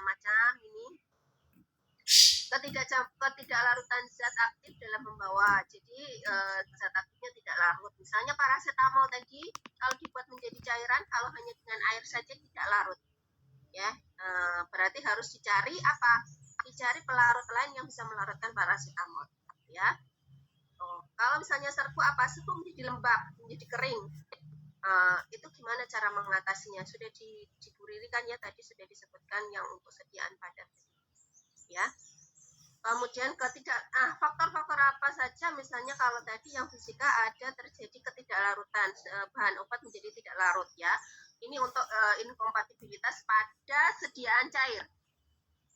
macam-macam ini. Ketidaklaruten zat aktif dalam pembawa. Jadi zat aktifnya tidak larut. Misalnya paracetamol tadi, kalau dibuat menjadi cairan, kalau hanya dengan air saja tidak larut. Ya, berarti harus dicari apa? Dicari pelarut lain yang bisa melarutkan paracetamol. Ya. Kalau misalnya serbuk apa? Serbuk menjadi lembab, menjadi kering. Itu gimana cara mengatasinya? Sudah di Bu Riri kan ya, tadi sudah disebutkan yang untuk sediaan padat. Ya. Kemudian faktor-faktor apa saja, misalnya kalau tadi yang fisika ada terjadi ketidaklarutan, bahan obat menjadi tidak larut ya. Ini untuk inkompatibilitas pada sediaan cair.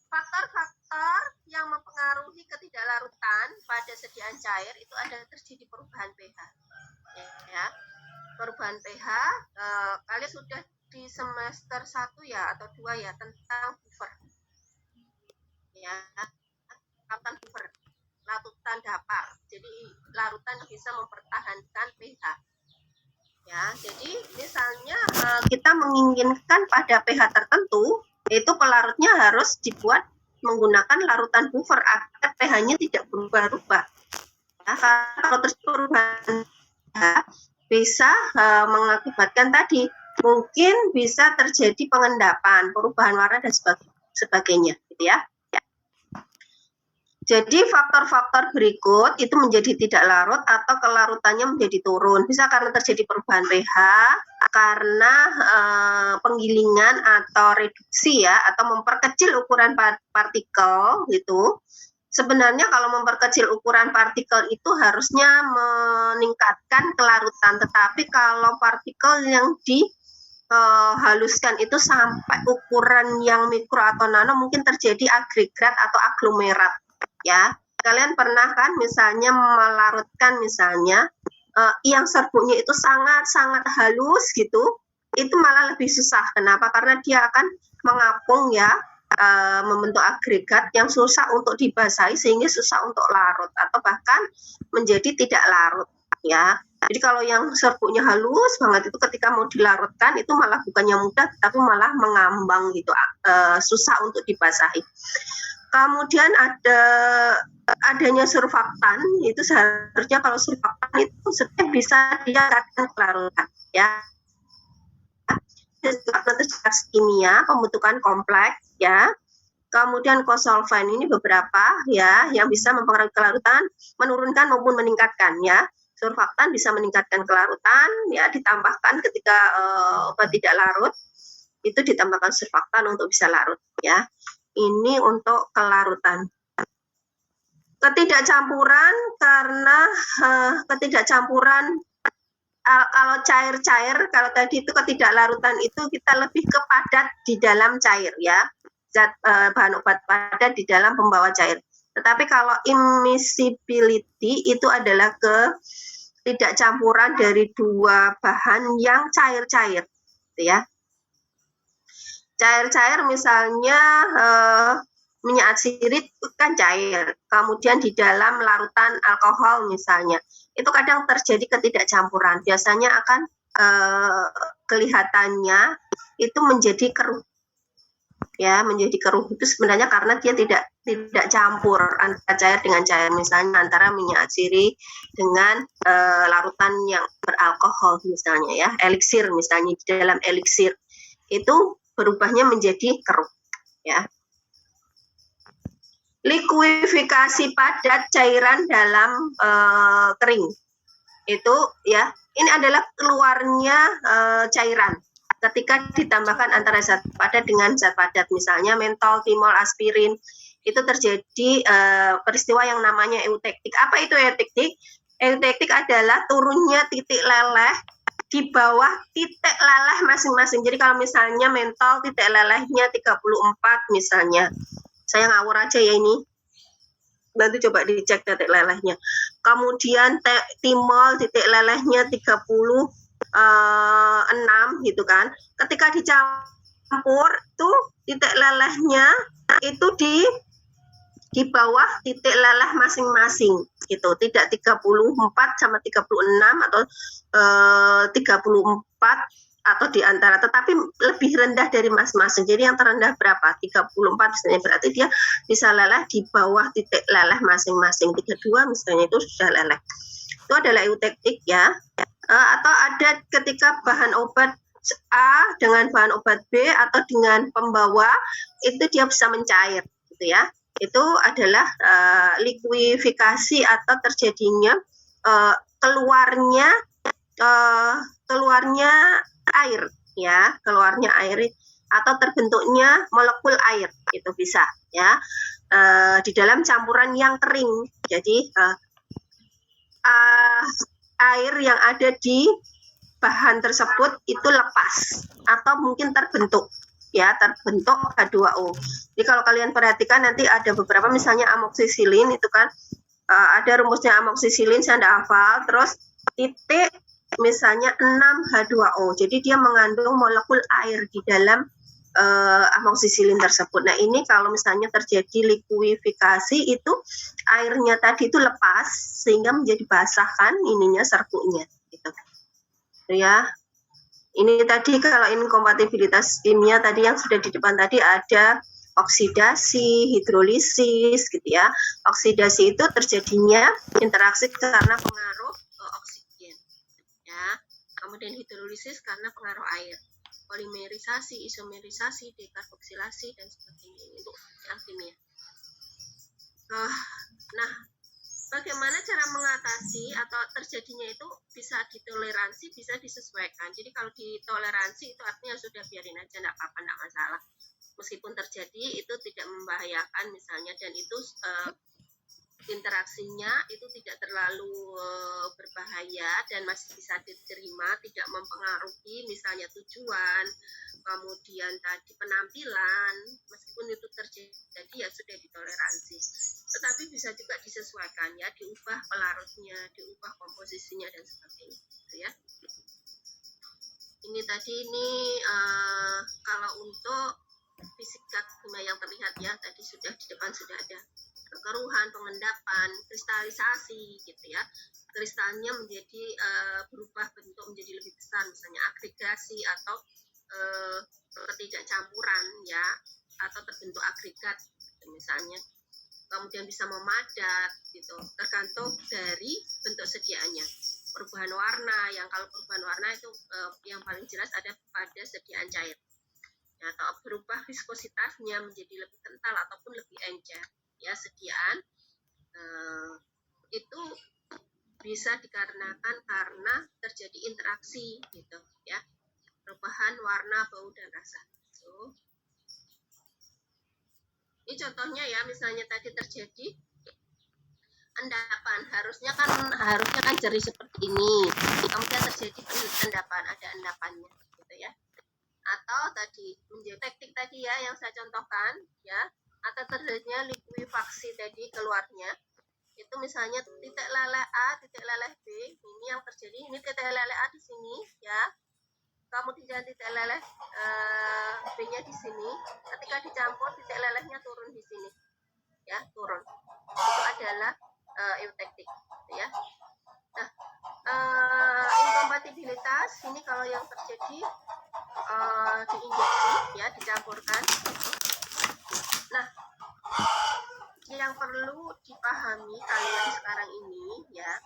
Faktor-faktor yang mempengaruhi ketidaklarutan pada sediaan cair itu ada terjadi perubahan pH. Ya. Perubahan pH, kalian sudah di semester 1 ya atau 2 ya tentang Hoover. Ya. Hoover, larutan dapar. Jadi larutan bisa mempertahankan pH. Ya, jadi misalnya kita menginginkan pada pH tertentu, itu pelarutnya harus dibuat menggunakan larutan Hoover agar pH-nya tidak berubah-ubah. Ya, kalau terus perubahan bisa mengakibatkan tadi mungkin bisa terjadi pengendapan, perubahan warna dan sebagainya, gitu ya. Jadi faktor-faktor berikut itu menjadi tidak larut atau kelarutannya menjadi turun. Bisa karena terjadi perubahan pH, karena penggilingan atau reduksi ya, atau memperkecil ukuran partikel gitu. Sebenarnya kalau memperkecil ukuran partikel itu harusnya meningkatkan kelarutan, tetapi kalau partikel yang dihaluskan itu sampai ukuran yang mikro atau nano mungkin terjadi agregat atau aglomerat. Ya, kalian pernah kan misalnya melarutkan misalnya yang serbuknya itu sangat-sangat halus gitu, itu malah lebih susah. Kenapa? Karena dia akan mengapung ya, membentuk agregat yang susah untuk dibasahi sehingga susah untuk larut atau bahkan menjadi tidak larut ya. Jadi kalau yang serbuknya halus banget itu ketika mau dilarutkan itu malah bukannya mudah tapi malah mengambang gitu, susah untuk dibasahi. Kemudian adanya surfaktan, itu seharusnya kalau surfaktan itu sebenarnya bisa ditingkatkan kelarutan ya. Surfaktan itu kimia, pembentukan kompleks ya. Kemudian kosolvan ini beberapa ya yang bisa mempengaruhi kelarutan, menurunkan maupun meningkatkan ya. Surfaktan bisa meningkatkan kelarutan ya, ditambahkan ketika obat tidak larut itu ditambahkan surfaktan untuk bisa larut ya. Ini untuk kelarutan. Ketidakcampuran karena ketidakcampuran kalau cair-cair, kalau tadi itu ketidaklarutan itu kita lebih ke padat di dalam cair ya, zat bahan obat padat di dalam pembawa cair. Tetapi kalau immiscibility itu adalah ketidakcampuran dari dua bahan yang cair-cair, gitu ya. Cair-cair misalnya minyak atsirit kan cair, kemudian di dalam larutan alkohol misalnya, itu kadang terjadi ketidakcampuran. Biasanya akan kelihatannya itu menjadi keruh, ya, menjadi keruh. Itu sebenarnya karena dia tidak campur antara cair dengan cair, misalnya antara minyak atsiri dengan larutan yang beralkohol misalnya ya, eliksir misalnya, di dalam eliksir itu berubahnya menjadi keruh ya. Likuifikasi padat cairan dalam kering itu ya, ini adalah keluarnya cairan ketika ditambahkan antara zat padat dengan zat padat, misalnya mentol, timol, aspirin, itu terjadi peristiwa yang namanya eutektik. Apa itu eutektik? Eutektik adalah turunnya titik leleh di bawah titik leleh masing-masing. Jadi kalau misalnya mentol titik lelehnya 34 misalnya, saya ngawur aja ya ini, nanti coba dicek titik lelehnya. Kemudian timol titik lelehnya 36 gitu kan. Ketika dicampur tuh titik lelehnya itu di bawah titik leleh masing-masing gitu, tidak 34 sama 36 atau 34 atau di antara, tetapi lebih rendah dari masing-masing. Jadi yang terendah berapa? 34 misalnya, berarti dia bisa leleh di bawah titik leleh masing-masing. 32 misalnya itu sudah leleh. Itu adalah eutektik ya. Atau ada ketika bahan obat A dengan bahan obat B atau dengan pembawa itu dia bisa mencair gitu ya. Itu adalah likuifikasi atau terjadinya keluarnya air ya, keluarnya air atau terbentuknya molekul air, itu bisa ya di dalam campuran yang kering. Jadi air yang ada di bahan tersebut itu lepas atau mungkin terbentuk ya, terbentuk H2O. Jadi kalau kalian perhatikan nanti ada beberapa, misalnya amoksisilin itu kan ada rumusnya amoksisilin, saya tidak hafal, terus titik misalnya 6H2O. Jadi dia mengandung molekul air di dalam amoksisilin tersebut. Nah ini kalau misalnya terjadi likuifikasi itu airnya tadi itu lepas sehingga menjadi basah kan ininya, serkunya gitu. Ya. Ini tadi kalau inkompatibilitas kimia tadi yang sudah di depan tadi ada oksidasi, hidrolisis gitu ya. Oksidasi itu terjadinya interaksi karena pengaruh oksigen ya. Kemudian hidrolisis karena pengaruh air. Polimerisasi, isomerisasi, dekarboksilasi dan sebagainya, itu yang kimia. Nah, bagaimana cara mengatasi atau terjadinya itu bisa ditoleransi, bisa disesuaikan. Jadi kalau ditoleransi itu artinya sudah biarin aja, enggak apa-apa, enggak masalah. Meskipun terjadi itu tidak membahayakan misalnya, dan itu interaksinya itu tidak terlalu berbahaya dan masih bisa diterima, tidak mempengaruhi misalnya tujuan, kemudian tadi penampilan, meskipun itu terjadi ya sudah ditoleransi. Tetapi bisa juga disesuaikan ya, diubah pelarutnya, diubah komposisinya dan sebagainya gitu ya. Ini tadi kalau untuk fisika kimia yang terlihat ya, tadi sudah di depan sudah ada kekeruhan, pengendapan, kristalisasi gitu ya. Kristalnya menjadi berubah bentuk menjadi lebih besar, misalnya agregasi atau ketidakcampuran ya, atau terbentuk agregat gitu, misalnya. Kemudian bisa memadat gitu, tergantung dari bentuk sediaannya. Perubahan warna, yang kalau perubahan warna itu yang paling jelas ada pada sediaan cair ya, atau berubah viskositasnya menjadi lebih kental ataupun lebih encer ya, sediaan itu bisa dikarenakan karena terjadi interaksi gitu ya, perubahan warna, bau dan rasa. So, ini contohnya ya, misalnya tadi terjadi endapan, harusnya kan jerih seperti ini, kemudian terjadi endapan, ada endapannya gitu ya. Atau tadi menjadi teknik tadi ya yang saya contohkan ya, atau terjadinya likuifaksi tadi keluarnya itu misalnya titik leleh A, titik leleh B, ini yang terjadi, ini titik leleh A di sini ya, kemudian titik leleh B-nya di sini, ketika dicampur titik lelehnya turun di sini ya, turun, itu adalah eutektik ya. Nah, inkompatibilitas ini kalau yang terjadi diinjeksi ya, dicampurkan. Nah, yang perlu dipahami kalian sekarang ini ya,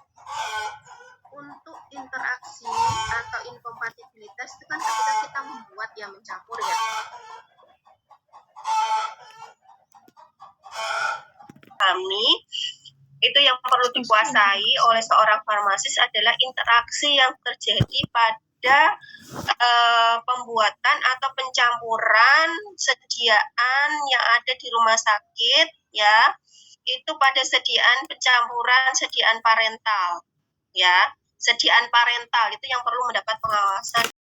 untuk interaksi atau inkompatibilitas itu kan ketika kita membuat yang mencampur ya, kami itu yang perlu dikuasai oleh seorang farmasis adalah interaksi yang terjadi pada pembuatan atau pencampuran sediaan yang ada di rumah sakit ya, itu pada sediaan pencampuran sediaan parental ya, sediaan parental itu yang perlu mendapat pengawasan